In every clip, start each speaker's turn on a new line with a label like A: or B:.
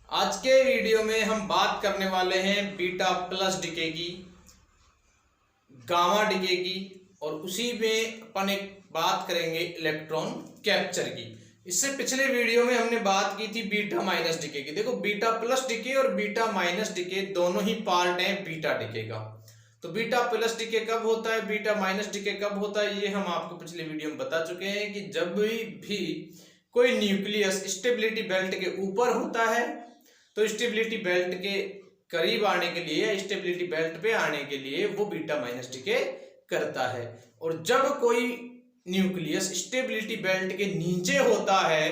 A: आज के वीडियो में हम बात करने वाले हैं बीटा प्लस डीके की, गामा डीके की और उसी में अपन एक बात करेंगे इलेक्ट्रॉन कैप्चर की। इससे पिछले वीडियो में हमने बात की थी बीटा माइनस डीके की। देखो बीटा प्लस डीके और बीटा माइनस डीके दोनों ही पार्ट हैं बीटा डीके का। तो बीटा प्लस डीके कब होता है, बीटा माइनस डीके कब होता है, ये हम आपको पिछले वीडियो में बता चुके हैं कि जब भी कोई न्यूक्लियस स्टेबिलिटी बेल्ट के ऊपर होता है तो स्टेबिलिटी बेल्ट के करीब आने के लिए, स्टेबिलिटी बेल्ट पे आने के लिए वो बीटा माइनस डीके करता है। और जब कोई न्यूक्लियस स्टेबिलिटी बेल्ट के नीचे होता है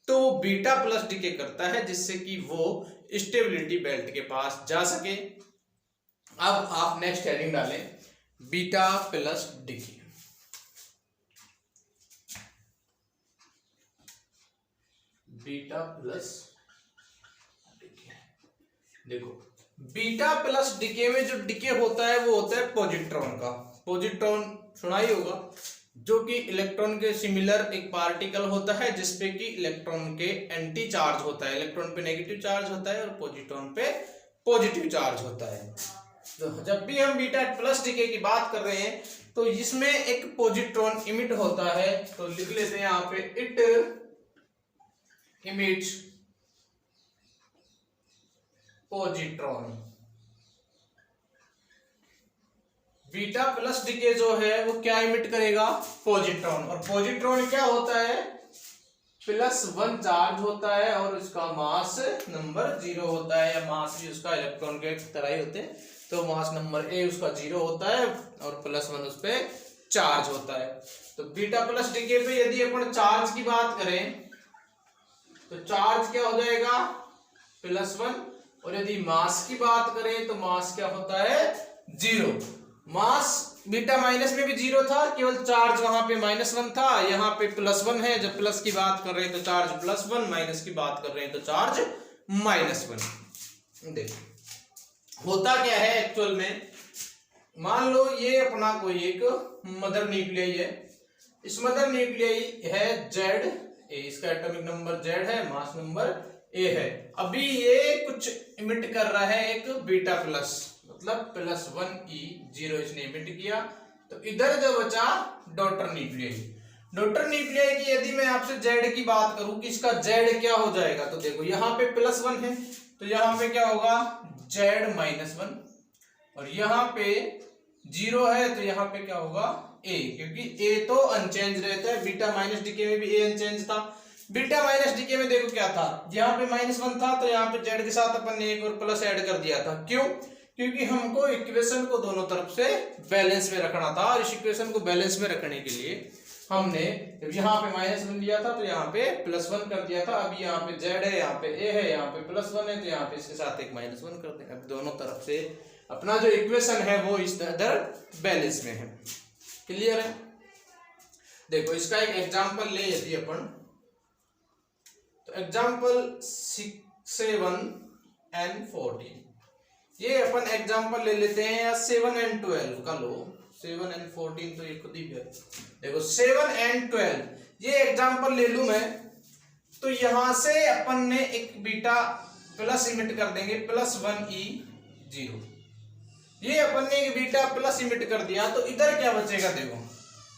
A: तो वो बीटा प्लस डीके करता है, जिससे कि वो स्टेबिलिटी बेल्ट के पास जा सके। अब आप नेक्स्ट हेडिंग डालें beta plus decay. Beta plus decay, देखो बीटा प्लस डीके में जो डीके होता है वो होता है पॉजिट्रॉन का। पॉजिट्रॉन सुना ही होगा, जो कि इलेक्ट्रॉन के सिमिलर एक पार्टिकल होता है जिसपे कि इलेक्ट्रॉन के एंटी चार्ज होता है। इलेक्ट्रॉन पे नेगेटिव चार्ज होता है और पॉजिट्रॉन पे पॉजिटिव चार्ज होता है। तो जब भी हम बीटा प्लस डीके की बात कर रहे हैं तो इसमें एक पॉजिट्रॉन इमिट होता है। तो लिख लेते हैं यहाँ पे, it emits positron. Beta plus decay जो है वो क्या इमिट करेगा, पॉजिट्रॉन। और पॉजिट्रॉन क्या होता है, +1 चार्ज होता है और उसका मास नंबर 0 होता है, या मास भी उसका इलेक्ट्रॉन के तरह ही होते हैं। तो मास नंबर ए उसका 0 होता है और +1 उस पर चार्ज होता है। तो बीटा प्लस डीके पे यदि अपन चार्ज की बात करें तो चार्ज क्या हो जाएगा, +1। और यदि मास की बात करें तो मास क्या होता है, 0। मास बीटा माइनस में भी 0 था, केवल चार्ज वहां पे -1 था, यहाँ पे +1 है। जब प्लस की बात कर रहे हैं तो चार्ज +1, माइनस की बात कर रहे हैं तो चार्ज -1। देखो होता क्या है एक्चुअल में, मान लो ये अपना कोई एक मदर न्यूक्लियाई है। इस मदर न्यूक्लियाई है Z, इसका एटॉमिक नंबर Z है, मास नंबर A है। अभी ये कुछ इमिट कर रहा है एक बीटा प्लस, मतलब +1e0 इसने इमिट किया। तो इधर जो बचा डॉटर न्यूक्लियाई। डॉटर न्यूक्लियाई की यदि मैं आपसे Z की बात करूं कि इसका Z क्या हो जाएगा, तो देखो यहाँ पे +1 है तो यहाँ पे क्या होगा, Z -1। और यहाँ पे 0 है तो यहाँ पे क्या होगा, A, क्योंकि A तो अनचेंज रहता है। बीटा माइनस डीके में भी A अनचेंज था। बीटा माइनस डीके में देखो क्या था, यहाँ पे -1 था तो यहाँ पे Z के साथ अपन ने एक और प्लस ऐड कर दिया था। क्यों, क्योंकि हमको इक्वेशन को दोनों तरफ से बैलेंस में रखना था। और इस इक्वेशन को बैलेंस में रखने के लिए हमने यहाँ पे -1 लिया था तो यहाँ पे +1 कर दिया था। अभी यहाँ पे Z है, यहाँ पे A है, यहाँ पे +1 है तो यहाँ पे इसके साथ एक -1 कर दें। अब दोनों तरफ से अपना जो इक्वेशन है वो इस इधर बैलेंस में है। क्लियर है। देखो इसका एक एग्जांपल ले यदि अपन, तो एग्जांपल 7n14, ये अपन एग्जांपल ले लेते हैं, या 7n12 का लो। 7n14 तो ये खुद ही है। देखो 7n12 ये एग्जांपल ले लू मैं, तो यहां से अपन ने एक बीटा प्लस इमिट कर देंगे, +1e0। ये अपन ने एक बीटा प्लस इमिट कर दिया तो इधर क्या बचेगा, देखो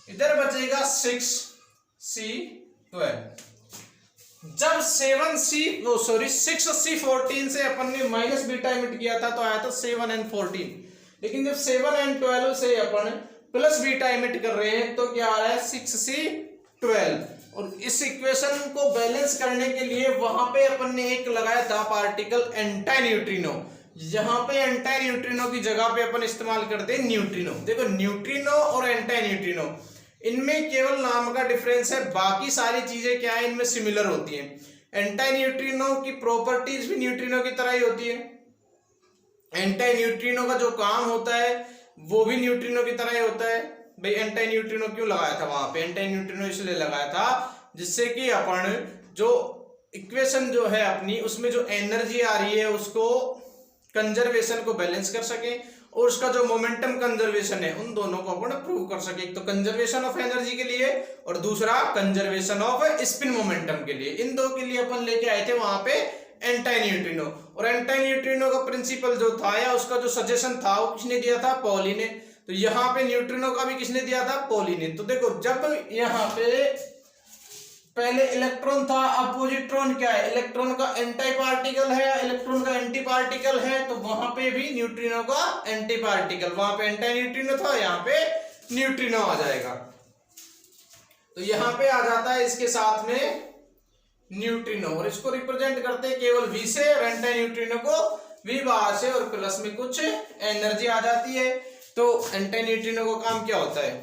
A: इधर बचेगा 6c12। जब 6c14 से अपन ने माइनस बीटा इमिट किया था तो आया था 7n14। लेकिन जब 7n12 से अपन प्लस बीटा इमिट कर रहे हैं तो क्या आ रहा है, 6c12। और इस इक्वेशन को बैलेंस करने के लिए वहां पे अपन ने एक लगाया था पार्टिकल एंटी न्यूट्रिनो। यहाँ पे एंटी न्यूट्रिनो की जगह पे अपन इस्तेमाल करते हैं न्यूट्रिनो। देखो न्यूट्रिनो और एंटी न्यूट्रिनो, इनमें केवल नाम का डिफरेंस है, बाकी सारी चीजें क्या है, इनमें सिमिलर होती हैं। एंटी न्यूट्रिनो की प्रॉपर्टीज भी न्यूट्रिनो की तरह ही होती है। एंटी न्यूट्रिनो का जो काम होता है वो भी न्यूट्रिनो की तरह ही होता है। भाई एंटी न्यूट्रिनो क्यों लगाया था वहां पे, एंटी न्यूट्रिनो इसलिए लगाया था जिससे कि अपन जो इक्वेशन जो है अपनी, उसमें जो एनर्जी आ रही है उसको कंजर्वेशन को बैलेंस कर सके और उसका जो मोमेंटम कंजर्वेशन है उन दोनों को अपन प्रूव कर सके। एक तो कंजर्वेशन ऑफ एनर्जी के लिए और दूसरा कंजर्वेशन ऑफ स्पिन मोमेंटम के लिए। इन दो के लिए अपन लेके आए थे वहां पे एंटी न्यूट्रिनो। और एंटी न्यूट्रिनो का प्रिंसिपल जो था या उसका जो सजेशन था वो किसने दिया था? पॉली ने। तो यहाँ पे न्यूट्रिनो का भी किसने दिया था? पॉली ने। तो देखो जब यहाँ पे पहले इलेक्ट्रॉन था, अब पॉजिट्रॉन क्या है? इलेक्ट्रॉन का एंटी पार्टिकल है या इलेक्ट्रॉन का एंटी पार्टिकल है, तो वहां पे भी न्यूट्रिनो का एंटी पार्टिकल, वहां पे एंटी न्यूट्रिनो था, यहाँ पे न्यूट्रिनो आ जाएगा। तो यहाँ पे आ जाता है इसके साथ में न्यूट्रिनो, और इसको रिप्रेजेंट करते हैं केवल V से, और एंटी न्यूट्रिनो को V बाहर से, और प्लस में कुछ एनर्जी आ जाती है। तो एंटी न्यूट्रिनो का काम क्या होता है?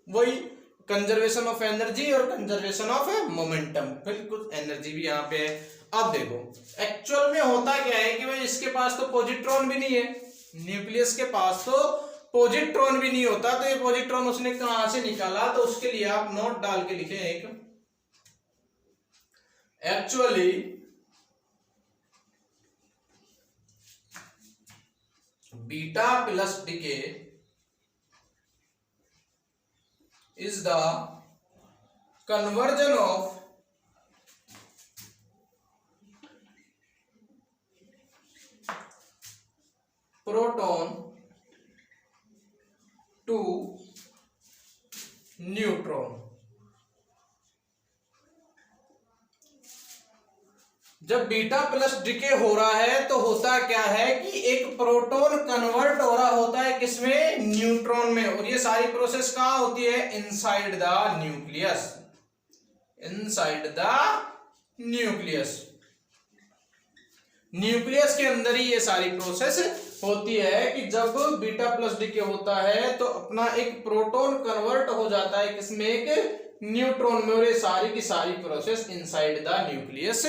A: वही कंजर्वेशन ऑफ एनर्जी और कंजर्वेशन ऑफ मोमेंटम, फिर कुछ एनर्जी भी यहाँ पे है। अब देखो एक्चुअल में होता क्या है कि भाई इसके पास तो पॉजिट्रॉन भी नहीं है, न्यूक्लियस के पास तो पॉजिट्रॉन भी नहीं होता, तो ये पॉजिट्रॉन उसने कहां से निकाला? तो उसके लिए आप नोट डाल के लिखे एक, actually beta plus decay is the conversion of proton to neutron। जब बीटा प्लस डीके हो रहा है तो होता क्या है कि एक प्रोटॉन कन्वर्ट हो रहा होता है किसमें? न्यूट्रॉन में। और ये सारी प्रोसेस कहां होती है? Inside the nucleus, inside the nucleus. Nucleus के अंदर ही ये सारी प्रोसेस होती है कि जब बीटा प्लस डीके होता है तो अपना एक प्रोटॉन कन्वर्ट हो जाता है किसमें? एक न्यूट्रॉन में। और ये सारी की सारी प्रोसेस इनसाइड द न्यूक्लियस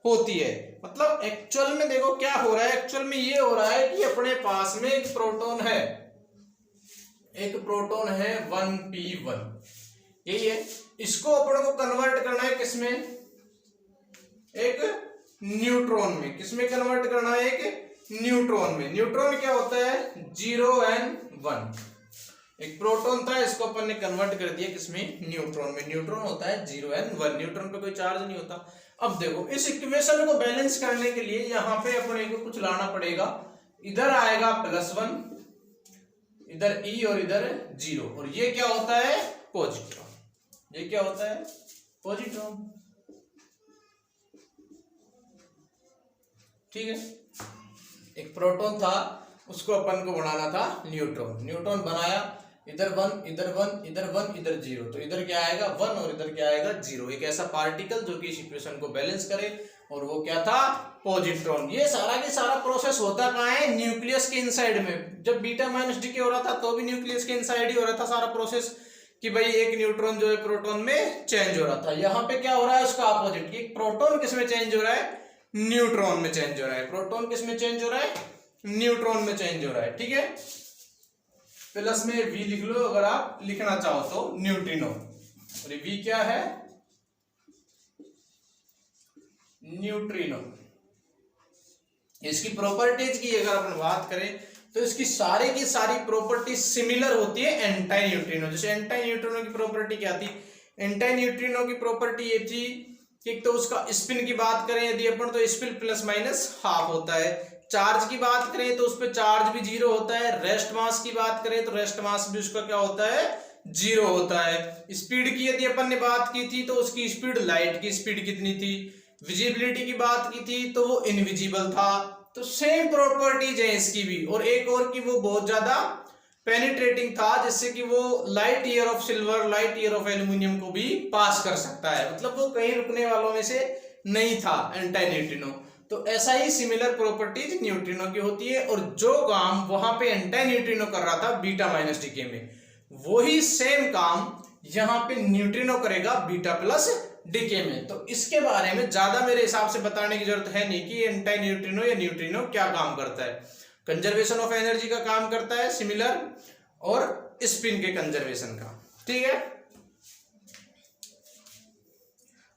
A: होती है। मतलब एक्चुअल में देखो क्या हो रहा है, एक्चुअल में ये हो रहा है कि अपने पास में एक प्रोटॉन है, एक प्रोटॉन है 1p1, यही है। इसको अपन को कन्वर्ट करना है किसमें? एक न्यूट्रॉन में। किसमें कन्वर्ट करना है? एक न्यूट्रॉन में। न्यूट्रॉन क्या होता है? 0 and 1। एक प्रोटॉन था, इसको अपन ने कन्वर्ट कर दिया किसमें? न्यूट्रॉन में। न्यूट्रॉन होता है 0 and 1, न्यूट्रॉन पे कोई चार्ज नहीं होता। अब देखो इस इक्वेशन को बैलेंस करने के लिए यहाँ पे अपने को कुछ लाना पड़ेगा। इधर आएगा +1, इधर E और इधर 0, और ये क्या होता है? पॉजिट्रॉन। ये क्या होता है? पॉजिट्रॉन। ठीक है, एक प्रोटॉन था, उसको अपन को बनाना था न्यूट्रॉन। न्यूट्रॉन बनाया, इधर 1 इधर 1 इधर 1 इधर 0, तो इधर क्या आएगा? 1 और इधर क्या आएगा? 0। एक ऐसा पार्टिकल जो कि इस इक्वेशन को बैलेंस करे, और वो क्या था? पॉजिट्रॉन। ये सारा की सारा प्रोसेस होता कहाँ है? न्यूक्लियस के इनसाइड में। जब बीटा माइनस डीके हो रहा था तो भी न्यूक्लियस के इनसाइड ही हो रहा था सारा प्रोसेस, कि भाई एक न्यूट्रॉन जो है प्रोटॉन में चेंज हो रहा था। यहाँ पे क्या हो रहा है? उसका अपोजिट, एक प्रोटॉन किस में चेंज हो रहा है? न्यूट्रॉन में चेंज हो रहा है। प्रोटॉन किस में चेंज हो रहा है? न्यूट्रॉन में चेंज हो रहा है। ठीक है, प्लस में V लिख लो अगर आप लिखना चाहो तो, न्यूट्रिनो। और V क्या है? न्यूट्रिनो। इसकी प्रॉपर्टीज की अगर अपन बात करें तो इसकी सारी की सारी प्रॉपर्टी सिमिलर होती है एंटी न्यूट्रिनो। जैसे एंटी न्यूट्रिनो की प्रॉपर्टी क्या थी? एंटी न्यूट्रिनो की प्रॉपर्टी ये थी कि एक तो उसका स्पिन की बात करें यदि अपन, तो स्पिन प्लस माइनस हाफ होता है। चार्ज की बात करें तो उस पर चार्ज भी 0 होता है। रेस्ट मास की बात करें तो रेस्ट मास भी उसका क्या होता है? 0 होता है। स्पीड की यदि अपन ने बात की थी तो उसकी स्पीड, लाइट की स्पीड कितनी थी? विजिबिलिटी की बात की थी तो वो इनविजिबल था। तो सेम प्रॉपर्टीज है इसकी भी। और एक और की वो बहुत ज्यादा पेनिट्रेटिंग था, जिससे कि वो light year of silver, light year of aluminium को भी पास कर सकता है। मतलब वो कहीं रुकने वालों में से नहीं था एंटी न्यूट्रिनो। तो ऐसा ही सिमिलर प्रॉपर्टीज न्यूट्रिनो की होती है। और जो काम वहां पे एंटी न्यूट्रिनो कर रहा था बीटा माइनस डीके में, वही सेम काम यहां पे न्यूट्रिनो करेगा बीटा प्लस डीके में। तो इसके बारे में ज्यादा मेरे हिसाब से बताने की जरूरत है नहीं कि एंटी न्यूट्रिनो या न्यूट्रिनो क्या काम करता है। कंजर्वेशन ऑफ एनर्जी का काम करता है सिमिलर, और स्पिन के कंजर्वेशन का। ठीक है,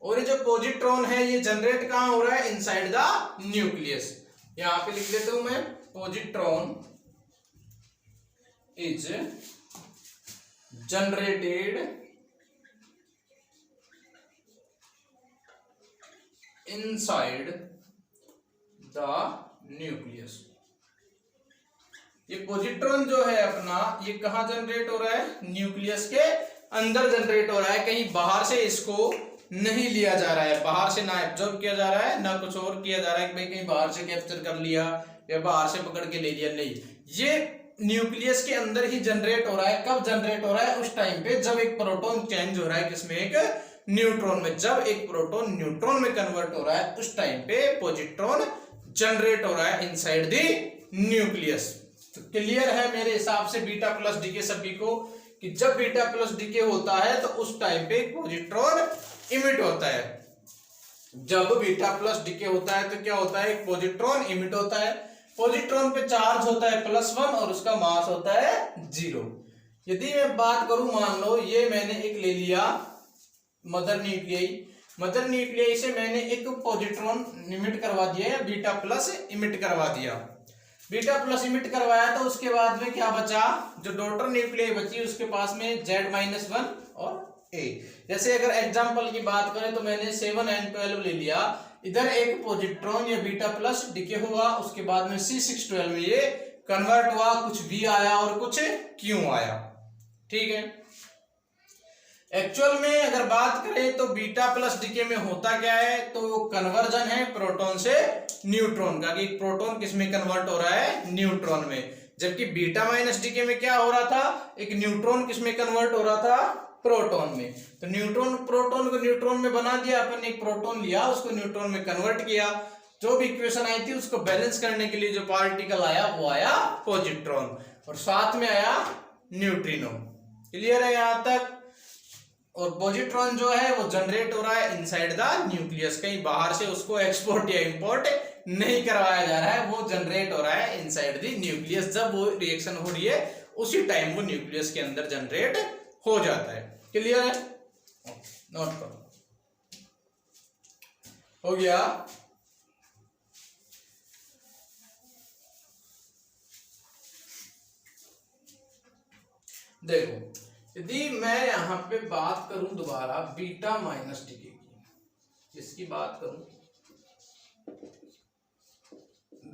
A: और ये जो पॉजिट्रॉन है ये जनरेट कहां हो रहा है? Inside the nucleus. यहां पे लिख देता हूं मैं, positron is generated inside the nucleus. ये पॉजिट्रॉन जो है अपना, ये कहाँ जनरेट हो रहा है? न्यूक्लियस के अंदर जनरेट हो रहा है, कहीं बाहर से इसको नहीं लिया जा रहा है, बाहर से ना एब्जॉर्ब किया जा रहा है, ना कुछ और किया जा रहा है कि भाई कहीं बाहर से कैप्चर कर लिया या बाहर से पकड़ के ले लिया, नहीं, ये न्यूक्लियस के अंदर ही जनरेट हो रहा है। कब जनरेट हो रहा है? उस टाइम पे जब एक प्रोटॉन चेंज हो रहा है किसमें? एक न्यूट्रॉन में। जब एक प्रोटॉन न्यूट्रॉन में कन्वर्ट हो रहा है उस टाइम पे पॉजिट्रॉन जनरेट हो रहा है इनसाइड द न्यूक्लियस। तो क्लियर है मेरे हिसाब से बीटा प्लस डीके सभी को, कि जब बीटा प्लस डीके होता है तो उस टाइम पे पॉजिट्रॉन इमिट होता है। जब बीटा प्लस डीके होता है तो क्या होता है? एक पॉजिट्रॉन इमिट होता है। पॉजिट्रॉन पे चार्ज होता है +1 और उसका मास होता है 0। यदि मैं बात करूं, मान लो ये मैंने एक ले लिया मदर न्यूक्लियाई, मदर न्यूक्लियाई से मैंने एक पॉजिट्रॉन इमिट करवा दिया या बीटा प्लस इमिट करवा दिया। बीटा प्लस इमिट करवाया तो उसके बाद में क्या बचा? जो डॉटर न्यूक्लियाई बची उसके पास में Z-1 और A। जैसे अगर एग्जांपल की बात करें तो मैंने 7n12 ले लिया, इधर एक पॉजिट्रॉन या बीटा प्लस डीके हुआ, उसके बाद में C612 में ये कन्वर्ट हुआ, कुछ V आया और कुछ Q आया। ठीक है, एक्चुअल में अगर बात करें तो बीटा प्लस डीके में होता क्या है? तो कन्वर्जन है प्रोटॉन से न्यूट्रॉन का, कि प्रोटॉन किस में कन्वर्ट हो रहा है? न्यूट्रॉन में। जबकि बीटा माइनस डीके में क्या हो रहा था? एक न्यूट्रॉन किस में कन्वर्ट हो रहा था? प्रोटॉन में। तो न्यूट्रॉन, प्रोटॉन को न्यूट्रॉन में बना दिया अपन, एक प्रोटॉन लिया उसको न्यूट्रॉन में कन्वर्ट किया, जो भी इक्वेशन आई थी उसको बैलेंस करने के लिए जो पार्टिकल आया वो आया पॉजिट्रॉन, और साथ में आया न्यूट्रिनो। क्लियर है यहां तक? और पॉजिट्रॉन जो है वो जनरेट हो रहा है इनसाइड द न्यूक्लियस, कहीं बाहर से उसको एक्सपोर्ट या इंपोर्ट नहीं करवाया जा रहा है, वो जनरेट हो रहा है इनसाइड द न्यूक्लियस। जब वो रिएक्शन हो रही है उसी टाइम वो न्यूक्लियस के अंदर जनरेट हो जाता है। क्लियर है? नोट करो, हो गया। देखो, यदि मैं यहां पे बात करूं दोबारा बीटा माइनस डीके की, इसकी बात करूं,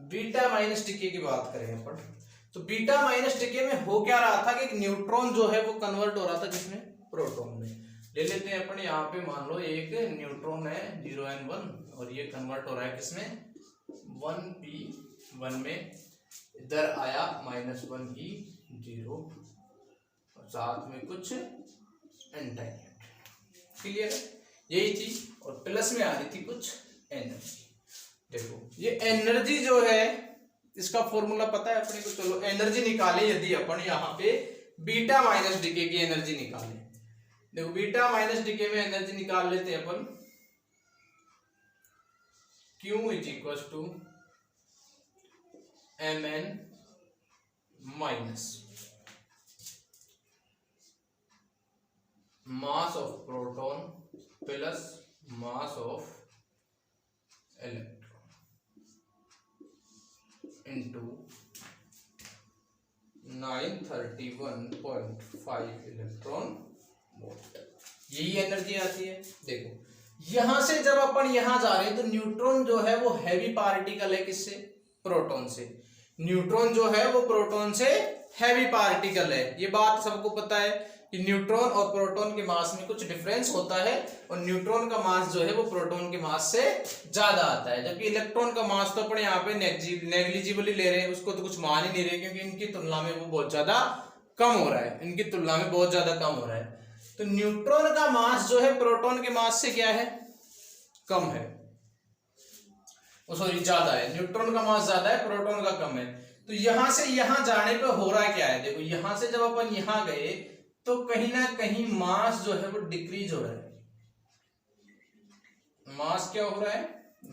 A: बीटा माइनस डीके की बात करें अपन, तो बीटा माइनस डीके में हो क्या रहा था कि एक न्यूट्रॉन जो है वो कन्वर्ट हो रहा था किसमें? प्रोटॉन में। ले लेते हैं अपन, यहाँ पे मान लो एक न्यूट्रॉन है 0n1 और ये कन्वर्ट हो रहा है किसमें? 1p1 में। इधर आया -1e0 और साथ में कुछ एंटाइनेट। क्लियर है? यही थी, और प्लस में आ रही थी कुछ एनर्जी। देखो ये एनर्जी जो है इसका फॉर्मूला पता है अपने को। चलो एनर्जी निकाले, यदि अपन यहाँ पे बीटा माइनस डीके की एनर्जी निकाले, देखो बीटा माइनस डीके में एनर्जी निकाल लेते हैं अपन। Q = mn minus mass of proton plus mass of electron into 931.5 electron volt, यही एनर्जी आती है। देखो यहां से जब अपन यहां जा रहे हैं तो न्यूट्रॉन जो है वो हैवी पार्टिकल है किससे? प्रोटॉन से। न्यूट्रॉन जो है वो प्रोटॉन से हैवी पार्टिकल है, ये बात सबको पता है कि न्यूट्रॉन और प्रोटॉन के मास में कुछ डिफरेंस होता है, और न्यूट्रॉन का मास जो है वो प्रोटॉन के मास से ज्यादा आता है। जबकि इलेक्ट्रॉन का मास तो अपने यहाँ पे नेग्लिजिबली ले रहे हैं, उसको तो कुछ मान ही नहीं रहे, क्योंकि इनकी तुलना में वो बहुत ज्यादा कम हो रहा है, इनकी तुलना में बहुत ज्यादा कम हो रहा है। तो न्यूट्रॉन का मास जो है प्रोटॉन के मास से क्या है? कम है, सॉरी ज्यादा है। न्यूट्रॉन का मास ज्यादा है, प्रोटॉन का कम है। तो यहां से यहां जाने पे हो रहा क्या है? देखो यहां से जब अपन यहां गए तो कहीं ना कहीं मास जो है वो डिक्रीज हो रहा है। मास क्या हो रहा है?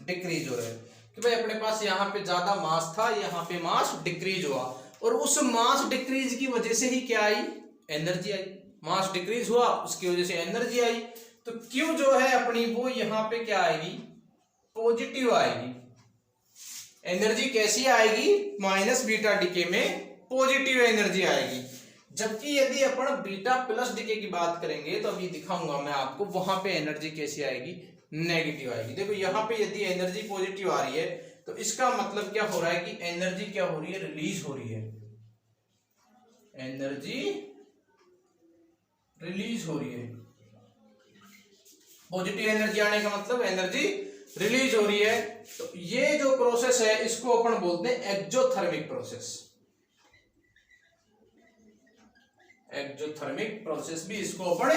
A: डिक्रीज हो रहा है, कि भाई अपने पास यहाँ पे ज्यादा मास था, यहाँ पे मास डिक्रीज हुआ, और उस मास डिक्रीज की वजह से ही क्या आई? एनर्जी आई। मास डिक्रीज हुआ उसकी वजह से एनर्जी आई। तो क्यू जो है अपनी वो यहाँ पे क्या आएगी? पॉजिटिव आएगी। एनर्जी कैसी आएगी? माइनस बीटा डीके में पॉजिटिव एनर्जी आएगी। जबकि यदि अपन बीटा प्लस डीके की बात करेंगे तो अभी दिखाऊंगा मैं आपको, वहां पे एनर्जी कैसी आएगी? नेगेटिव आएगी। देखो यहाँ पे यदि एनर्जी पॉजिटिव आ रही है तो तो इसका मतलब क्या हो रहा है कि एनर्जी क्या हो रही है, रिलीज हो रही है, एनर्जी रिलीज हो रही है। पॉजिटिव एनर्जी आने का मतलब एनर्जी रिलीज हो रही है। तो ये जो प्रोसेस है इसको अपन बोलते हैं एक्सोथर्मिक प्रोसेस। एक्सोथर्मिक प्रोसेस भी इसको अपन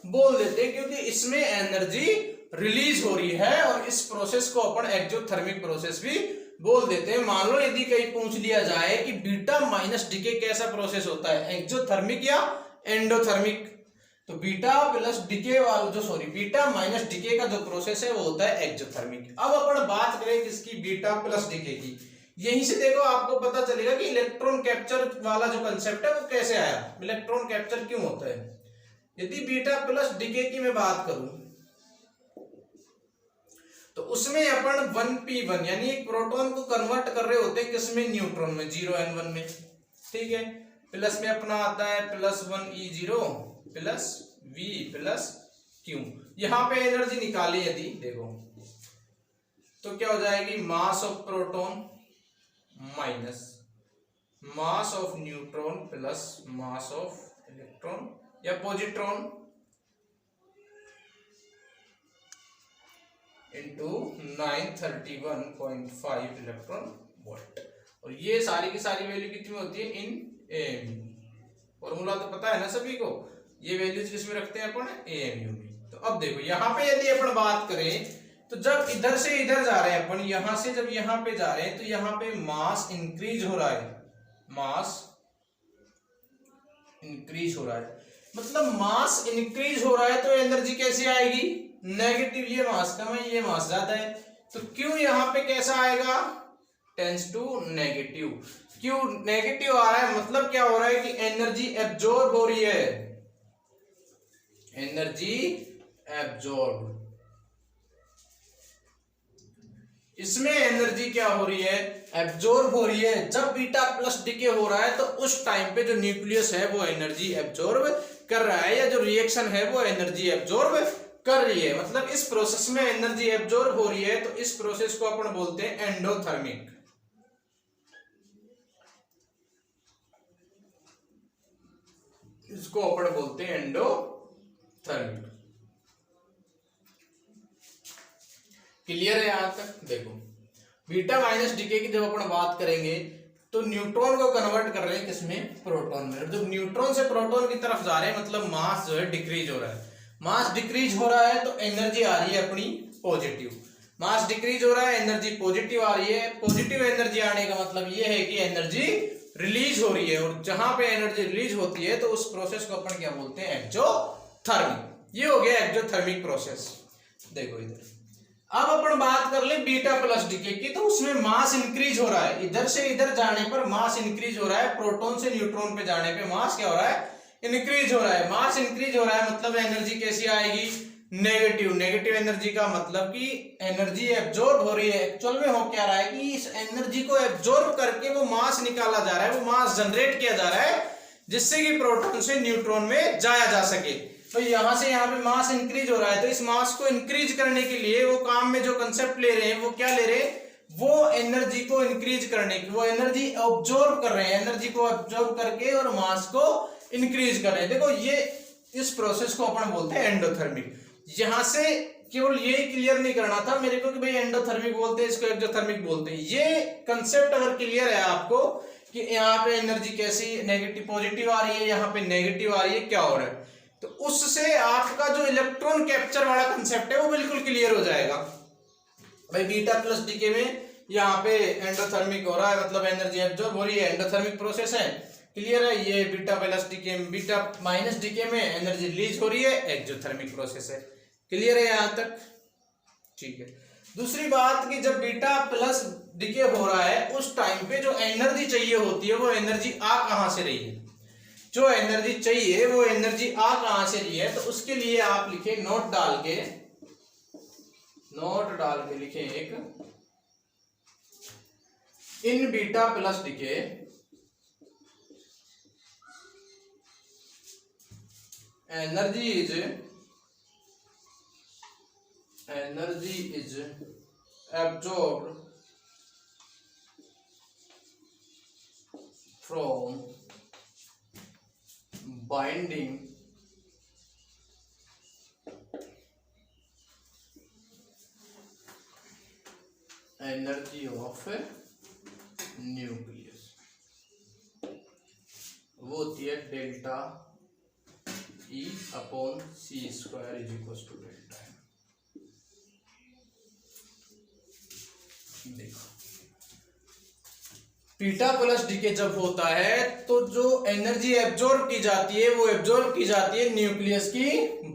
A: बोल देते हैं क्योंकि इसमें एनर्जी रिलीज हो रही है और इस प्रोसेस को अपन एक्सोथर्मिक प्रोसेस भी बोल देते हैं। मान लो यदि कहीं पूछ लिया जाए कि बीटा माइनस डीके कैसा प्रोसेस होता है, एक्सोथर्मिक या एंडोथर्मिक, तो बीटा प्लस डीके वाला जो बीटा माइनस डीके का जो प्रोसेस है वो होता है एक्सोथर्मिक। अब अपन बात करें किसकी, बीटा प्लस डीके की। यहीं से देखो आपको पता चलेगा कि इलेक्ट्रॉन कैप्चर वाला जो कंसेप्ट है वो कैसे आया, इलेक्ट्रॉन कैप्चर क्यों होता है। यदि बीटा प्लस डीके की मैं बात करूं तो उसमें अपन 1p1 यानी एक प्रोटॉन को कन्वर्ट कर रहे होते हैं किसमें, न्यूट्रॉन में, 0n1 में, ठीक है। प्लस में अपना आता है +1e0 plus v plus q। यहां पे एनर्जी निकाली यदि देखो तो क्या हो जाएगी, mass of proton minus mass of neutron plus mass of electron या पॉजिट्रॉन इंटू 931.5 इलेक्ट्रॉन वोल्ट। और ये सारी की सारी वैल्यू कितनी होती है, इन एएमयू। फॉर्मूला तो पता है ना सभी को, ये वैल्यूज किसमें रखते हैं अपन, एएमयू में। तो अब देखो यहाँ पे यदि अपन बात करें तो जब इधर से इधर जा रहे हैं अपन, यहां से जब यहां पे जा रहे हैं तो यहाँ पे मास इंक्रीज हो रहा है, मास इंक्रीज हो रहा है, मतलब मास इंक्रीज हो रहा है तो एनर्जी कैसी आएगी, नेगेटिव। ये मास कम है, ये मास ज्यादा है, तो क्यू यहाँ पे कैसा आएगा, tends to negative. Q negative आ रहा है मतलब क्या हो रहा है कि एनर्जी एब्जॉर्ब हो रही है, एनर्जी एब्जॉर्ब। इसमें एनर्जी क्या हो रही है, एब्जॉर्ब हो रही है। जब बीटा प्लस डीके हो रहा है तो उस टाइम पे जो न्यूक्लियस है वो एनर्जी एब्जॉर्ब कर रहा है, या जो रिएक्शन है वो एनर्जी एब्जॉर्ब कर रही है। मतलब इस प्रोसेस में एनर्जी एब्जॉर्ब हो रही है, तो इस प्रोसेस को अपन बोलते हैं एंडोथर्मिक। इसको अपन बोलते हैं एंडोथर्मिक। क्लियर है यहां तक। देखो बीटा माइनस डीके की जब अपन बात करेंगे तो न्यूट्रॉन को कन्वर्ट कर रहे हैं किसमें, प्रोटॉन में। जब न्यूट्रॉन से प्रोटॉन की तरफ जा रहे हैं मतलब मास जो है डिक्रीज हो रहा है, मास डिक्रीज हो रहा है तो एनर्जी आ रही है अपनी पॉजिटिव। मास डिक्रीज हो रहा है, एनर्जी पॉजिटिव आ रही है। पॉजिटिव एनर्जी आने का मतलब ये है कि एनर्जी रिलीज हो रही है, और जहां पे एनर्जी रिलीज होती है तो उस प्रोसेस को अपन क्या बोलते हैं, एक्सोथर्मिक। ये हो गया एक्सोथर्मिक प्रोसेस। देखो इधर अब अपन बात कर ले बीटा प्लस डीके की, तो उसमें मास इंक्रीज हो रहा है, इधर से इधर जाने पर मास इंक्रीज हो रहा है, प्रोटॉन से न्यूट्रॉन पे जाने पे मास क्या हो रहा है, इंक्रीज हो रहा है। मास इंक्रीज हो रहा है मतलब एनर्जी कैसी आएगी, नेगेटिव। नेगेटिव एनर्जी का मतलब कि एनर्जी एब्जॉर्ब हो रही है। एक्चुअल में हो क्या रहा है कि इस एनर्जी को एब्जॉर्ब करके वो मास निकाला जा रहा है, वो मास जनरेट किया जा रहा है जिससे कि प्रोटॉन से न्यूट्रॉन में जाया जा सके। तो यहां से यहां पे मास इंक्रीज हो रहा है, तो इस मास को इंक्रीज करने के लिए वो काम में जो कंसेप्ट ले रहे हैं वो क्या ले रहे हैं, वो एनर्जी को इंक्रीज करने की, वो एनर्जी ऑब्जॉर्व कर रहे हैं, एनर्जी को ऑब्जॉर्व करके और मास को इंक्रीज कर रहे हैं। देखो ये इस प्रोसेस को अपन बोलते हैं एंडोथर्मिक। यहां से केवल ये क्लियर नहीं करना था मेरे को कि भाई एंडोथर्मिक बोलते हैं, इसको एक्सोथर्मिक बोलते हैं। ये कंसेप्ट अगर क्लियर है आपको कि यहाँ पे एनर्जी कैसी नेगेटिव पॉजिटिव आ रही है, यहाँ पे नेगेटिव आ रही है, क्या हो रहा है, तो उससे आपका जो इलेक्ट्रॉन कैप्चर वाला कंसेप्ट है वो बिल्कुल क्लियर हो जाएगा। भाई बीटा प्लस डीके में यहाँ पे एंडोथर्मिक हो रहा है, मतलब एनर्जी एब्जॉर्ब हो रही है, एंडोथर्मिक प्रोसेस है, क्लियर है। ये बीटा प्लस डीके में, बीटा माइनस डीके में एनर्जी रिलीज हो रही है, एक्सोथर्मिक प्रोसेस है। क्लियर है यहां तक, ठीक है। दूसरी बात कि जब बीटा प्लस डीके हो रहा है उस टाइम पे जो एनर्जी चाहिए होती है वो एनर्जी आ कहां से रही है, जो एनर्जी चाहिए वो एनर्जी आ कहां से रही है, तो उसके लिए आप लिखे नोट डाल के लिखे एक, in beta plus decay energy is absorbed from binding energy of nucleus, वो होती है delta E upon C square is equal to delta M. देखो बीटा प्लस डीके जब होता है तो जो एनर्जी एब्जॉर्ब की जाती है वो एब्जॉर्ब की जाती है न्यूक्लियस की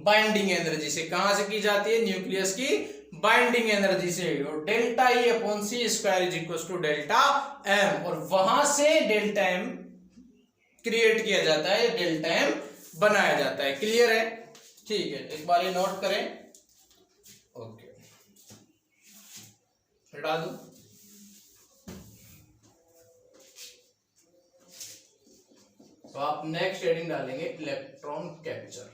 A: बाइंडिंग एनर्जी से। कहां से की जाती है? न्यूक्लियस की बाइंडिंग एनर्जी से। और delta E upon C square is equal to delta M, और वहां से डेल्टा एम क्रिएट किया जाता है, डेल्टा एम बनाया जाता है। क्लियर है? ठीक है, एक बार ये नोट करें। ओके, हटा दो। तो आप नेक्स्ट हेडिंग डालेंगे इलेक्ट्रॉन कैप्चर।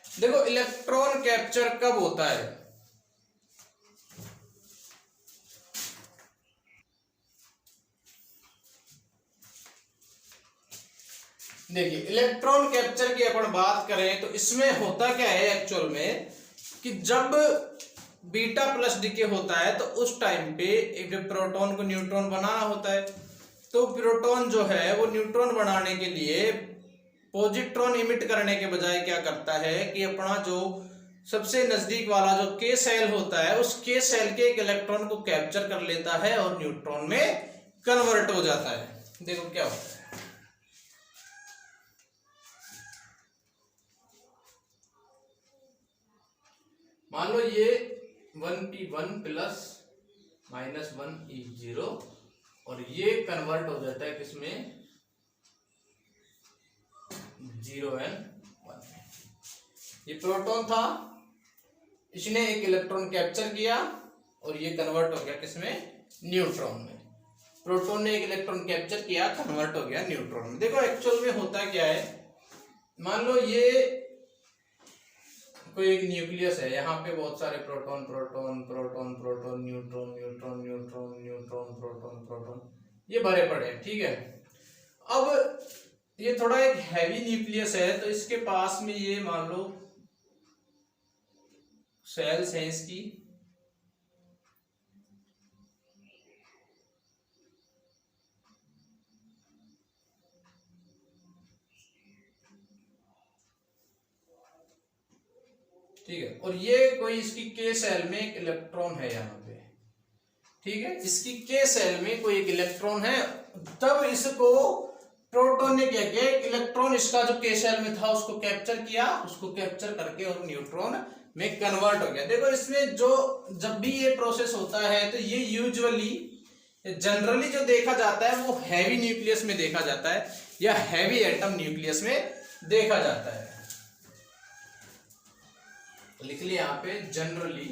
A: देखो इलेक्ट्रॉन कैप्चर कब होता है? देखिए इलेक्ट्रॉन कैप्चर की अपन बात करें तो इसमें होता क्या है एक्चुअल में कि जब बीटा प्लस डीके होता है तो उस टाइम पे एक प्रोटॉन को न्यूट्रॉन बनाना होता है। तो प्रोटॉन जो है वो न्यूट्रॉन बनाने के लिए पॉजिट्रॉन इमिट करने के बजाय क्या करता है कि अपना जो सबसे नजदीक वाला जो के सेल होता है उस के सेल के एक इलेक्ट्रॉन को कैप्चर कर लेता है और न्यूट्रॉन में कन्वर्ट हो जाता है। देखो क्या होता है, मान लो ये 1p1 प्लस -1e0 और ये कन्वर्ट हो जाता है किसमें? 0n1 में। ये प्रोटॉन था, इसने एक इलेक्ट्रॉन कैप्चर किया और ये कन्वर्ट हो गया किसमें? न्यूट्रॉन में। प्रोटॉन ने एक इलेक्ट्रॉन कैप्चर किया, कन्वर्ट हो गया न्यूट्रॉन में। देखो एक्चुअल में होता क्या है, मान लो ये कोई एक न्यूक्लियस है, यहाँ पे बहुत सारे proton proton proton proton neutron neutron neutron neutron proton proton ये भरे पड़े हैं। ठीक है, अब ये थोड़ा एक हैवी न्यूक्लियस है तो इसके पास में ये मान लो सेल्स हैं इसकी, ठीक है, और ये कोई इसकी के सेल में एक इलेक्ट्रॉन है यहाँ पे। ठीक है, इसकी के सेल में कोई एक इलेक्ट्रॉन है, तब इसको प्रोटॉन ने क्या किया, एक इलेक्ट्रॉन इसका जो के सेल में था उसको कैप्चर किया, उसको कैप्चर करके और न्यूट्रॉन में कन्वर्ट हो गया। देखो इसमें जो जब भी ये प्रोसेस होता है तो ये यूजुअली जनरली जो देखा जाता है वो हैवी न्यूक्लियस में देखा जाता है या हैवी एटम न्यूक्लियस में देखा जाता है। लिख लिया यहाँ पे generally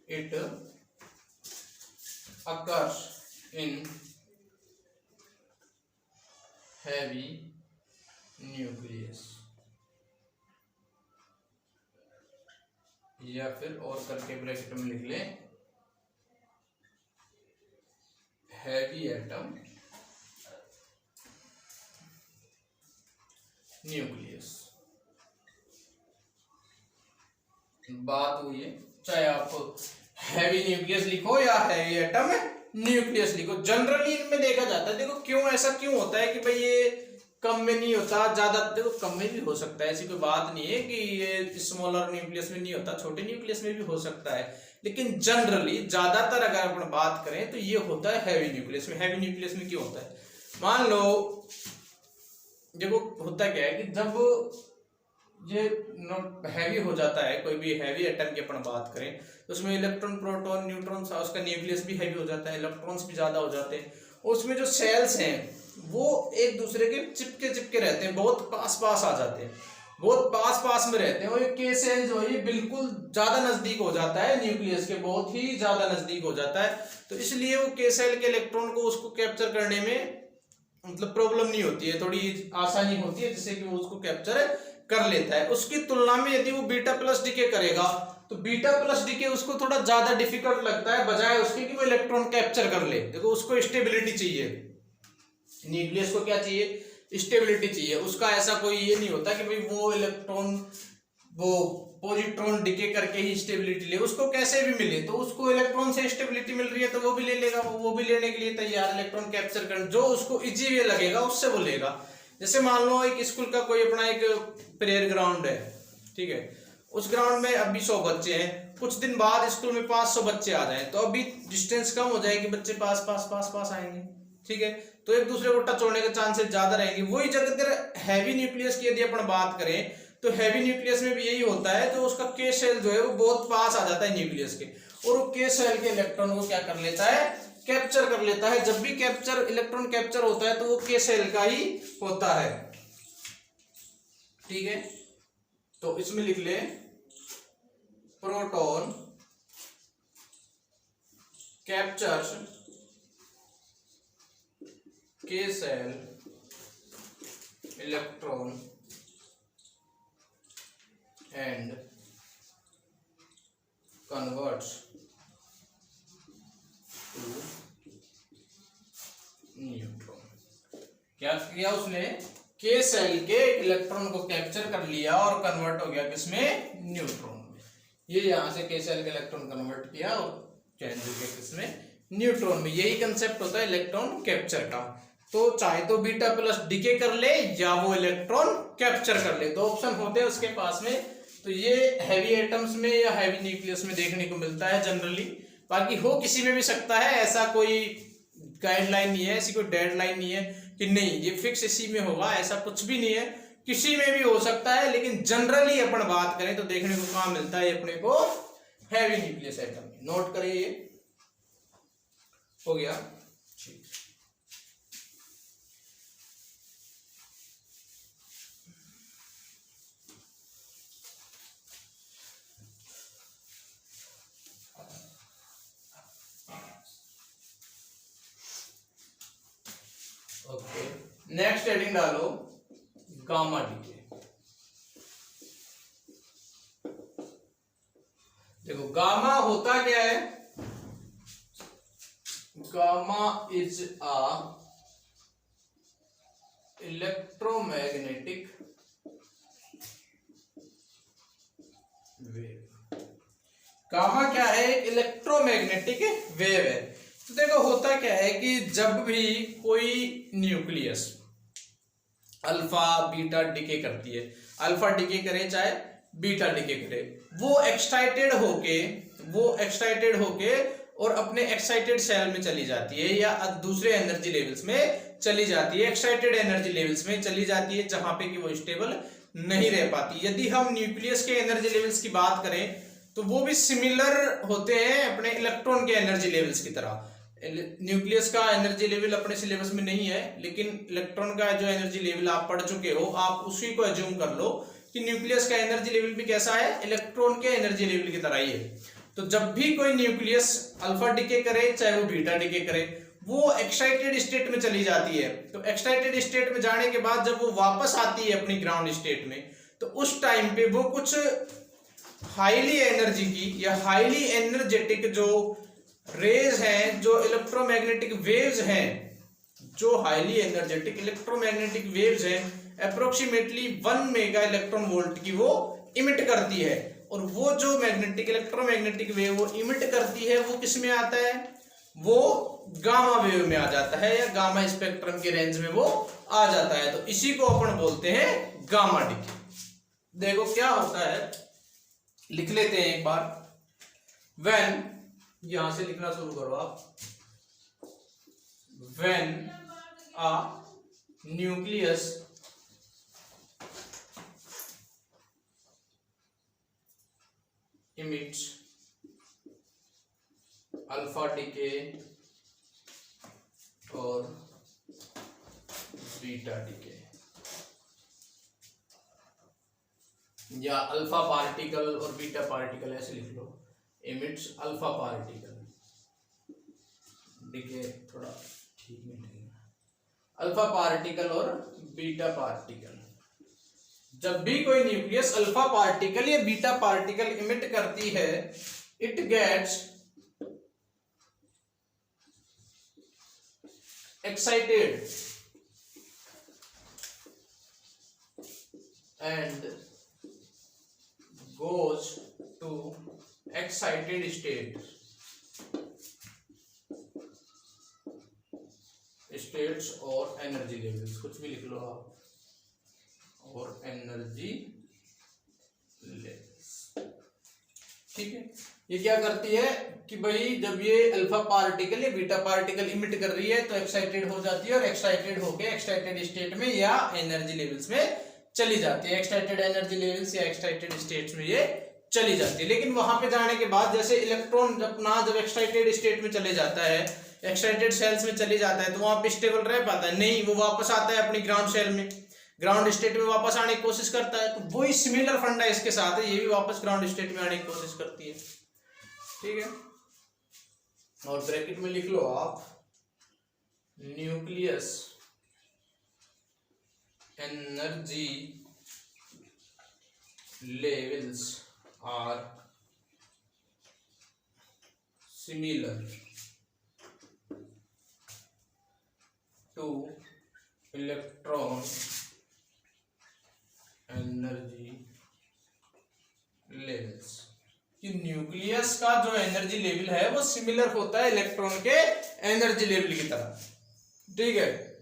A: it occurs in heavy nucleus, या फिर और करके ब्रैकेट में लिख ले हैवी एटम न्यूक्लियस। बात हुई है, चाहे आप हैवी न्यूक्लियस लिखो या हैवी एटम न्यूक्लियस लिखो, जनरली इनमें देखा जाता है। देखो क्यों ऐसा क्यों होता है कि भाई ये कम में नहीं होता, ज्यादा, देखो कम में भी हो सकता है, ऐसी कोई बात नहीं है कि ये स्मॉलर न्यूक्लियस में नहीं होता, छोटे न्यूक्लियस में भी हो सकता है, लेकिन जनरली ज्यादातर अगर अपन बात करें तो ये होता है हैवी न्यूक्लियस में। हैवी न्यूक्लियस में क्यों होता है? मान लो देखो होता क्या है कि जब ये हैवी हो जाता है, कोई भी हैवी एटम की अपन बात करें तो उसमें इलेक्ट्रॉन प्रोटॉन न्यूट्रॉन उसका न्यूक्लियस भी हैवी हो जाता है, इलेक्ट्रॉन्स भी ज्यादा हो जाते हैं, और उसमें जो सेल्स हैं वो एक दूसरे के चिपके चिपके रहते हैं, बहुत पास पास आ जाते हैं, बहुत पास पास में रहते हैं, और ये के सेल जो है ये बिल्कुल ज्यादा नजदीक हो जाता है न्यूक्लियस के, बहुत ही ज्यादा नजदीक हो जाता है। तो इसलिए वो के सेल के इलेक्ट्रॉन को उसको कैप्चर करने में मतलब प्रॉब्लम नहीं होती है, थोड़ी आसानी होती है जिससे कि वो उसको कैप्चर कर लेता है। उसकी तुलना में यदि वो बीटा प्लस डीके करेगा तो बीटा प्लस डीके उसको थोड़ा ज्यादा डिफिकल्ट लगता है, बजाय उसके कि वो इलेक्ट्रॉन कैप्चर कर ले। देखो उसको स्टेबिलिटी चाहिए, न्यूक्लियस को क्या चाहिए, स्टेबिलिटी चाहिए। उसका ऐसा कोई ये नहीं होता कि भाई वो इलेक्ट्रॉन वो पॉजिट्रॉन डिके करके ही स्टेबिलिटी ले, उसको कैसे भी मिले तो उसको इलेक्ट्रॉन से स्टेबिलिटी मिल रही है तो वो भी ले लेगा, वो भी लेने के लिए तैयार, इलेक्ट्रॉन कैप्चर कर जो उसको इजी वे लगेगा उससे वो लेगा। जैसे मान लो एक स्कूल का कोई अपना एक प्रेयर ग्राउंड है, ठीक है, उस ग्राउंड में अभी 100 बच्चे हैं, कुछ दिन बाद स्कूल में 500 बच्चे आ जाए तो अभी डिस्टेंस कम हो जाएगी, बच्चे पास पास पास पास आएंगे, ठीक है, तो एक दूसरे को टच होने के चांसेस ज्यादा रहेंगे। वही जगह हैवी न्यूक्लियस की यदि अपन बात करें तो हैवी न्यूक्लियस में भी यही होता है, जो उसका के शेल जो है वो बहुत पास आ जाता है न्यूक्लियस के, और वो के शेल के इलेक्ट्रॉन को क्या कर लेता है, कैप्चर कर लेता है। जब भी कैप्चर इलेक्ट्रॉन कैप्चर होता है तो वो के शेल का ही होता है, ठीक है। तो इसमें लिख ले प्रोटॉन कैप्चर्स के shell electron and converts to neutron. क्या किया उसने, के सेल के इलेक्ट्रॉन को कैप्चर कर लिया और कन्वर्ट हो गया किसमें, न्यूट्रॉन में। ये यहां से के सेल के इलेक्ट्रॉन कन्वर्ट किया और चेंज हो गया किसमें, न्यूट्रॉन में। यही कंसेप्ट होता है इलेक्ट्रॉन कैप्चर का। तो चाहे तो बीटा प्लस डीके कर ले या वो इलेक्ट्रॉन कैप्चर कर ले, दो ऑप्शन होते हैं उसके पास में। तो ये हैवी एटम्स में या हैवी न्यूक्लियस में देखने को मिलता है जनरली, बाकी हो किसी में भी सकता है, ऐसा कोई गाइडलाइन नहीं है, ऐसी कोई डेडलाइन नहीं है कि नहीं ये फिक्स इसी में होगा, ऐसा कुछ भी नहीं है, किसी में भी हो सकता है। लेकिन जनरली अपन बात करें तो देखने को कहां मिलता है अपने को, हैवी न्यूक्लियस एटम में। नोट करें, ये हो गया, ठीक। ओके, नेक्स्ट हेडिंग डालो गामा डीके। देखो गामा होता क्या है, gamma is a electromagnetic wave. Gamma क्या है, इलेक्ट्रोमैग्नेटिक वेव है। तो देखो होता क्या है कि जब भी कोई न्यूक्लियस अल्फा बीटा डिके करती है, अल्फा डिके करे चाहे बीटा डिके करे, वो एक्साइटेड होके और अपने एक्साइटेड सेल में चली जाती है या दूसरे एनर्जी लेवल्स में चली जाती है, एक्साइटेड एनर्जी लेवल्स में चली जाती है जहां पे कि वो स्टेबल नहीं रह पाती। यदि हम न्यूक्लियस के एनर्जी लेवल्स की बात करें तो वो भी सिमिलर होते हैं अपने इलेक्ट्रॉन के एनर्जी लेवल्स की तरह। न्यूक्लियस का एनर्जी लेवल अपने सिलेबस में नहीं है, लेकिन इलेक्ट्रॉन का जो एनर्जी लेवल आप पढ़ चुके हो, आप उसी को एज्यूम कर लो कि न्यूक्लियस का एनर्जी लेवल भी कैसा है, इलेक्ट्रॉन के एनर्जी लेवल की तरह ही है। तो जब भी कोई न्यूक्लियस अल्फा डिके करे चाहे वो बीटा डिके करे, वो एक्साइटेड स्टेट में चली जाती है। तो एक्साइटेड स्टेट में जाने के बाद जब वो वापस आती है अपनी ग्राउंड स्टेट में, तो उस टाइम पे वो कुछ हाईली एनर्जी की या हाईली एनर्जेटिक जो रेज हैं, जो इलेक्ट्रोमैग्नेटिक वेव्स हैं, जो हाईली एनर्जेटिक इलेक्ट्रोमैग्नेटिक वेव्स हैं, अप्रोक्सीमेटली 1 मेगा इलेक्ट्रॉन वोल्ट की वो इमिट करती है। और वो जो मैग्नेटिक इलेक्ट्रोमैग्नेटिक वेव वो इमिट करती है वो किस में आता है, वो गामा वेव में आ जाता है या गामा स्पेक्ट्रम के रेंज में वो आ जाता है। तो इसी को अपन बोलते हैं गामा डिके। देखो क्या होता है, लिख लेते हैं एक बार। व्हेन, यहां से लिखना शुरू करो आप, when a nucleus emits alpha decay और बीटा decay या अल्फा पार्टिकल और बीटा पार्टिकल ऐसे लिख लो, emits अल्फा पार्टिकल, decay थोड़ा ठीक नहीं लगेगा, अल्फा पार्टिकल और बीटा पार्टिकल जब भी कोई न्यूक्लियस अल्फा पार्टिकल या बीटा पार्टिकल इमिट करती है, it gets excited and goes to excited state, states और एनर्जी लेवल्स, कुछ भी लिख लो आप, और एनर्जी लेवल्स। ठीक है, ये क्या करती है कि भाई जब ये अल्फा पार्टिकल या बीटा पार्टिकल इमिट कर रही है तो एक्साइटेड हो जाती है, और एक्साइटेड होके एक्साइटेड स्टेट में या एनर्जी लेवल्स में चली जाती है, एक्साइटेड एनर्जी लेवल्स या एक्साइटेड स्टेट्स में ये चली जाती है। लेकिन वहां पे जाने के बाद जैसे इलेक्ट्रॉन जब एक्साइटेड स्टेट में चले जाता है, एक्साइटेड सेल्स में चले जाता है, तो वहां पे स्टेबल रह पाता है नहीं, वो वापस आता है अपनी ग्राउंड सेल में, ग्राउंड स्टेट में वापस आने की कोशिश करता है। तो वही सिमिलर फंडा इसके साथ है, ये भी वापस ग्राउंड स्टेट में आने की कोशिश करती है। ठीक है, और ब्रैकेट में लिख लो आप, nucleus energy levels are similar to electron energy levels, कि न्यूक्लियस का जो एनर्जी लेवल है वो सिमिलर होता है इलेक्ट्रॉन के एनर्जी लेवल की तरह। ठीक है,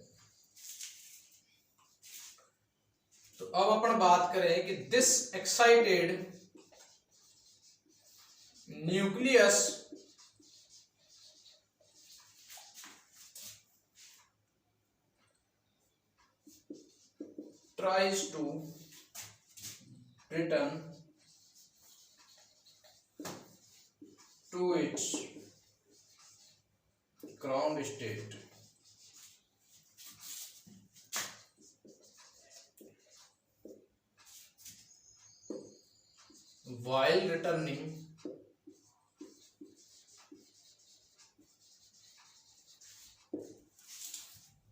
A: तो अब अपन बात करें कि this excited nucleus tries to return to its ground state while returning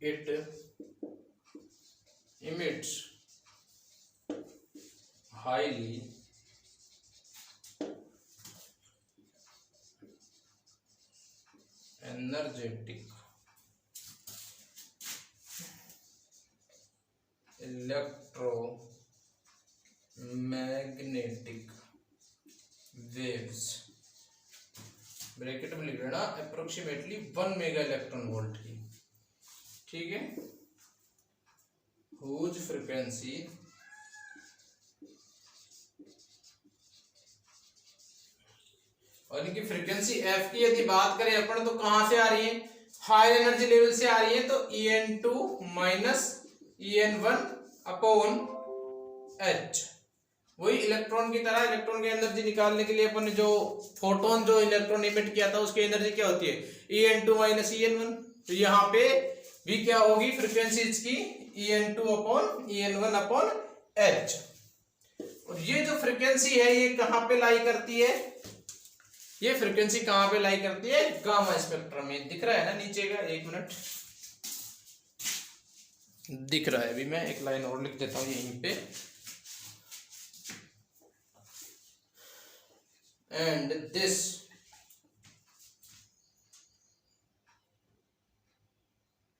A: it emits highly energetic electromagnetic waves, bracket में लिख लेना, अप्रोक्सीमेटली 1 मेगा इलेक्ट्रॉन वोल्ट की। ठीक है, whose frequency और इनकी फ्रीक्वेंसी एफ की यदि बात करें अपन तो कहां से आ रही है, हायर एनर्जी लेवल से आ रही है, तो En2 minus En1 upon H, वही इलेक्ट्रॉन की तरह इलेक्ट्रॉन की एनर्जी निकालने के लिए अपन ने जो फोटोन जो इलेक्ट्रॉन इमिट किया था उसकी एनर्जी क्या होती है, En2 माइनस En1। तो यहाँ पे भी क्या होगी फ्रीक्वेंसी इसकी En2 upon En1 upon H। और ये जो फ्रीक्वेंसी है ये कहां पे लाई करती है, ये फ्रीक्वेंसी कहां पे लाई करती है, गामा स्पेक्ट्रम में। दिख रहा है ना नीचे का, एक मिनट दिख रहा है, अभी मैं एक लाइन और लिख देता हूं यहीं पे, and this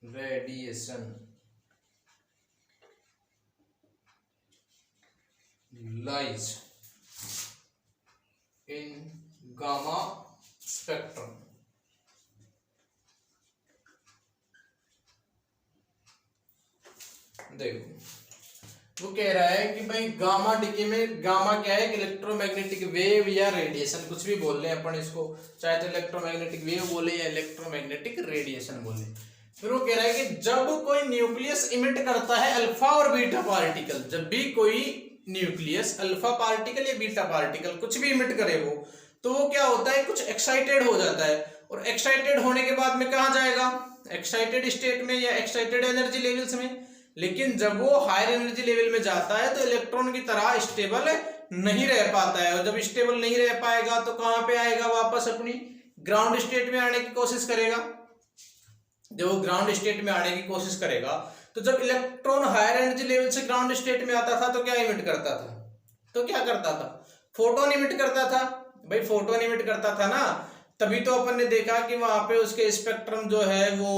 A: radiation lies in gamma spectrum। देखो वो कह रहा है कि भाई गामा डिके में, गामा क्या है, इलेक्ट्रोमैग्नेटिक वेव या रेडिएशन, कुछ भी बोल रहे हैं अपन इसको, चाहे तो इलेक्ट्रोमैग्नेटिक वेव बोले या इलेक्ट्रोमैग्नेटिक रेडिएशन बोले। फिर वो कह रहा है कि जब कोई न्यूक्लियस इमिट करता है अल्फा और बीटा पार्टिकल, जब भी कोई न्यूक्लियस अल्फा पार्टिकल या बीटा पार्टिकल कुछ भी इमिट करे वो, तो वो क्या होता है, कुछ एक्साइटेड हो जाता है, और एक्साइटेड होने के बाद में कहाँ जाएगा, एक्साइटेड स्टेट में या एक्साइटेड एनर्जी लेवल्स में। लेकिन जब वो हायर एनर्जी लेवल में जाता है तो इलेक्ट्रॉन की तरह स्टेबल नहीं रह पाता है, और जब स्टेबल नहीं रह पाएगा तो कहाँ पे आएगा, वापस अपनी ग्राउंड स्टेट में आने की कोशिश करेगा। जब वो ग्राउंड स्टेट में आने की कोशिश करेगा तो जब इलेक्ट्रॉन हायर एनर्जी लेवल से ग्राउंड स्टेट में आता था तो क्या इमिट करता था, तो क्या करता था, फोटोन इमिट करता था। भाई फोटोन इमिट करता था ना, तभी तो अपन ने देखा कि वहां पे उसके स्पेक्ट्रम जो है वो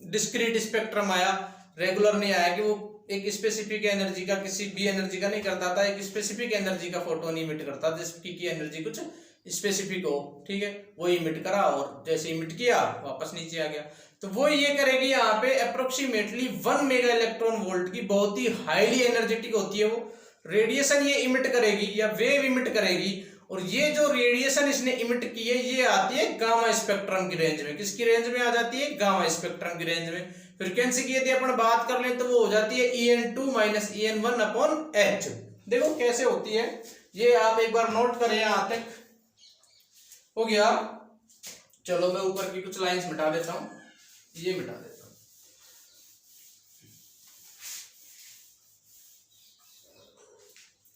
A: डिस्क्रीट स्पेक्ट्रम आया, रेगुलर नहीं आया कि वो एक स्पेसिफिक एनर्जी का किसी भी एनर्जी का नहीं करता था, एक स्पेसिफिक एनर्जी का फोटोन इमिट करता था जिसकी एनर्जी कुछ स्पेसिफिक हो, ठीक है, वो इमिट करा और जैसे इमिट किया वापस नीचे आ गया। तो वो ये करेगी यहाँ पे अप्रोक्सीमेटली 1 मेगा इलेक्ट्रॉन वोल्ट की बहुत ही हाईली एनर्जेटिक होती है वो रेडिएशन ये इमिट करेगी या वेव इमिट करेगी, और ये जो रेडिएशन इसने इमिट की है ये आती है गामा स्पेक्ट्रम की रेंज में। किसकी रेंज में आ जाती है, गामा स्पेक्ट्रम की रेंज में। फ्रीक्वेंसी की यदि अपन बात कर लें तो वो हो जाती है En2 minus En1 upon h। देखो कैसे होती है ये, आप एक बार नोट करें, यहां तक हो गया। चलो मैं ऊपर की कुछ लाइंस मिटा देता हूं, ये मिटा देता हूं।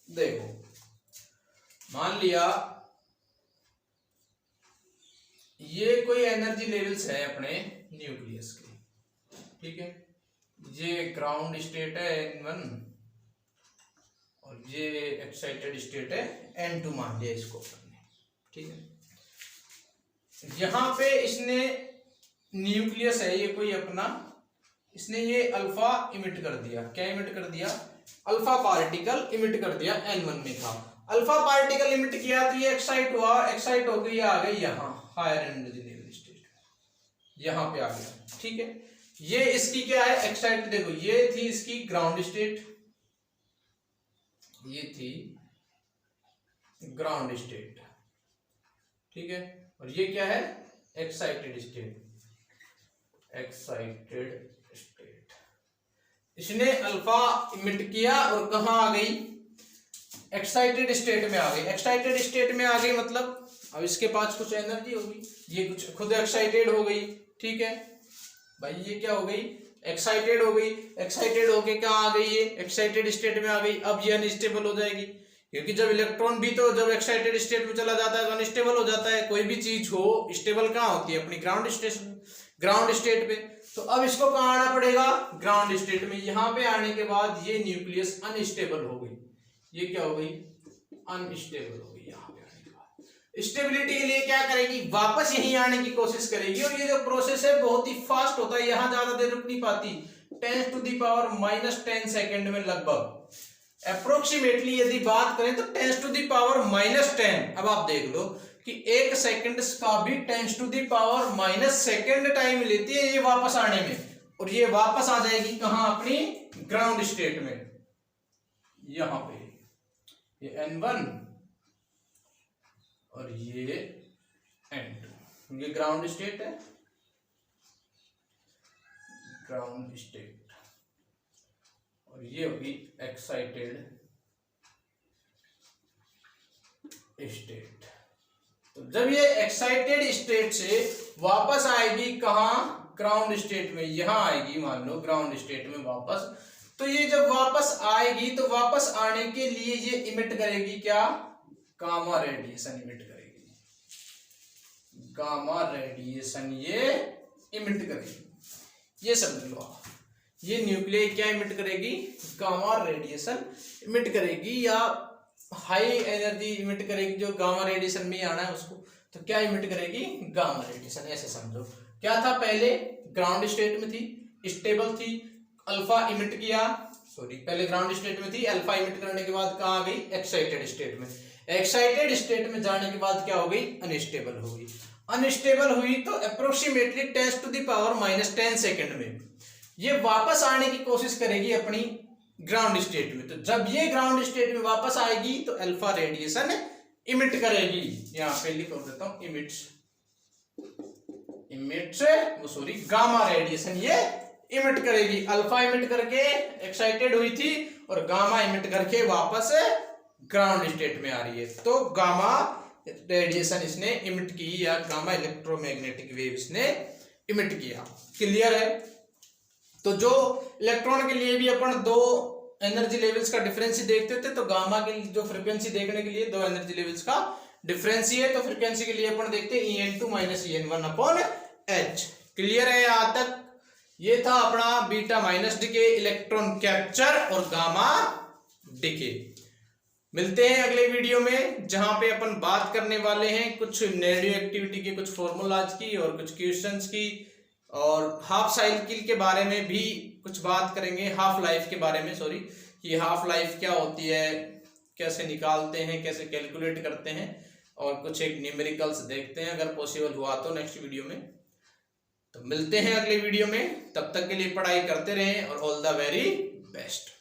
A: देखो मान लिया ये कोई एनर्जी लेवल्स है अपने न्यूक्लियस के, ठीक है, ये ग्राउंड स्टेट है N1 और ये एक्साइटेड स्टेट है N2 मान लिया इसको, ठीक है। यहां पे इसने न्यूक्लियस है ये कोई अपना, इसने ये अल्फा इमिट कर दिया, क्या इमिट कर दिया, अल्फा पार्टिकल इमिट कर दिया N1 में था। अल्फा पार्टिकल इमिट किया तो ये एक्साइट हुआ, एक्साइट हो गई, आ गई यहाँ हायर एनर्जी लेवल स्टेट, यहाँ पे आ गया, ठीक है। ये इसकी क्या है एक्साइट, देखो ये थी इसकी ग्राउंड स्टेट, ये थी ग्राउंड स्टेट, ठीक है, और ये क्या है एक्साइटेड स्टेट, एक्साइटेड स्टेट। इसने अल्फा इमिट किया और कहां आ गई, एक्साइटेड स्टेट में आ गई। एक्साइटेड स्टेट में आ गई मतलब अब इसके पास कुछ एनर्जी होगी, ये कुछ खुद एक्साइटेड हो गई, ठीक है भाई, ये क्या हो गई एक्साइटेड हो गई, एक्साइटेड होके कहाँ आ गई, ये एक्साइटेड स्टेट में आ गई। अब ये अनस्टेबल हो जाएगी, क्योंकि जब इलेक्ट्रॉन भी तो जब एक्साइटेड स्टेट में चला जाता है तो अनस्टेबल हो जाता है। कोई भी चीज हो स्टेबल कहाँ होती है, अपनी ग्राउंड स्टेट पे। तो अब इसको कहाँ आना पड़ेगा, ग्राउंड स्टेट में। यहाँ पे आने के बाद ये न्यूक्लियस अनस्टेबल हो गई, ये क्या हो गई अनस्टेबल हो गई। यहाँ पे आने के बाद स्टेबिलिटी के लिए क्या करेगी, वापस यहीं आने की कोशिश करेगी, और ये जो प्रोसेस है बहुत ही फास्ट होता है, यहाँ ज्यादा देर रुक नहीं पाती, 10⁻⁻10 सेकेंड में लगभग अप्रोक्सीमेटली यदि बात करें तो 10⁻⁻10। अब आप देख लो कि 1 सेकंड का भी 10⁻⁻2 टाइम लेती है ये वापस आने में, और ये वापस आ जाएगी कहां, अपनी ग्राउंड स्टेट में। यहां पे ये N1 और ये N2, ये ग्राउंड स्टेट है, ग्राउंड स्टेट, और ये होगी एक्साइटेड स्टेट। तो जब ये एक्साइटेड स्टेट से वापस आएगी कहां, ग्राउंड स्टेट में, यहां आएगी मान लो ग्राउंड स्टेट में वापस। तो ये जब वापस आएगी तो वापस आने के लिए ये इमिट करेगी क्या, गामा रेडिएशन इमिट करेगी, गामा रेडिएशन ये इमिट करेगी। ये समझ लो आप, ये न्यूक्लियस क्या इमिट करेगी, गामा रेडिएशन इमिट करेगी, या हाई एनर्जी इमिट करेगी, जो गामा रेडिएशन में आना है उसको। तो क्या इमिट करेगी, गामा रेडिएशन। ऐसे समझो क्या था, पहले ग्राउंड स्टेट में थी, स्टेबल थी, अल्फा इमिट किया, सॉरी पहले ग्राउंड स्टेट में थी, अल्फा इमिट करने के बाद कहाँ आ गई, एक्साइटेड स्टेट में। एक्साइटेड स्टेट में जाने के बाद क्या हो गई, अनस्टेबल हो गई। अनस्टेबल हुई तो अप्रोक्सीमेटली 10⁻⁻10 सेकेंड में ये वापस आने की कोशिश करेगी अपनी ग्राउंड स्टेट में। तो जब ये ग्राउंड स्टेट में वापस आएगी तो अल्फा रेडिएशन इमिट करेगी, यहां पे लिख देता हूं गामा रेडिएशन ये इमिट करेगी। अल्फा इमिट करके एक्साइटेड हुई थी और गामा इमिट करके वापस ग्राउंड स्टेट में आ रही है। तो गामा रेडिएशन इसने इमिट की, या गामा इलेक्ट्रोमैग्नेटिक वेव इसने इमिट किया। क्लियर है। तो जो इलेक्ट्रॉन के लिए भी अपन दो एनर्जी लेवल्स का डिफरेंस देखते थे, तो गामा के जो फ्रीक्वेंसी देखने के लिए दो एनर्जी लेवल्स का डिफरेंस है, तो फ्रीक्वेंसी के लिए अपन देखते हैं En2 - En1 upon h। Clear है यहाँ तक। ये था अपना beta minus decay, electron capture और गामा डिके। मिलते हैं अगले वीडियो में, जहां पे अपन बात करने वाले हैं कुछ रेडियो एक्टिविटी के कुछ फॉर्मूलाज की और कुछ क्वेश्चंस की, और हाफ साइकिल के बारे में भी कुछ बात करेंगे, हाफ लाइफ के बारे में, सॉरी, कि हाफ लाइफ क्या होती है, कैसे निकालते हैं, कैसे कैलकुलेट करते हैं, और कुछ एक न्यूमेरिकल्स देखते हैं अगर पॉसिबल हुआ तो नेक्स्ट वीडियो में। तो मिलते हैं अगले वीडियो में, तब तक के लिए पढ़ाई करते रहें और ऑल द वेरी बेस्ट।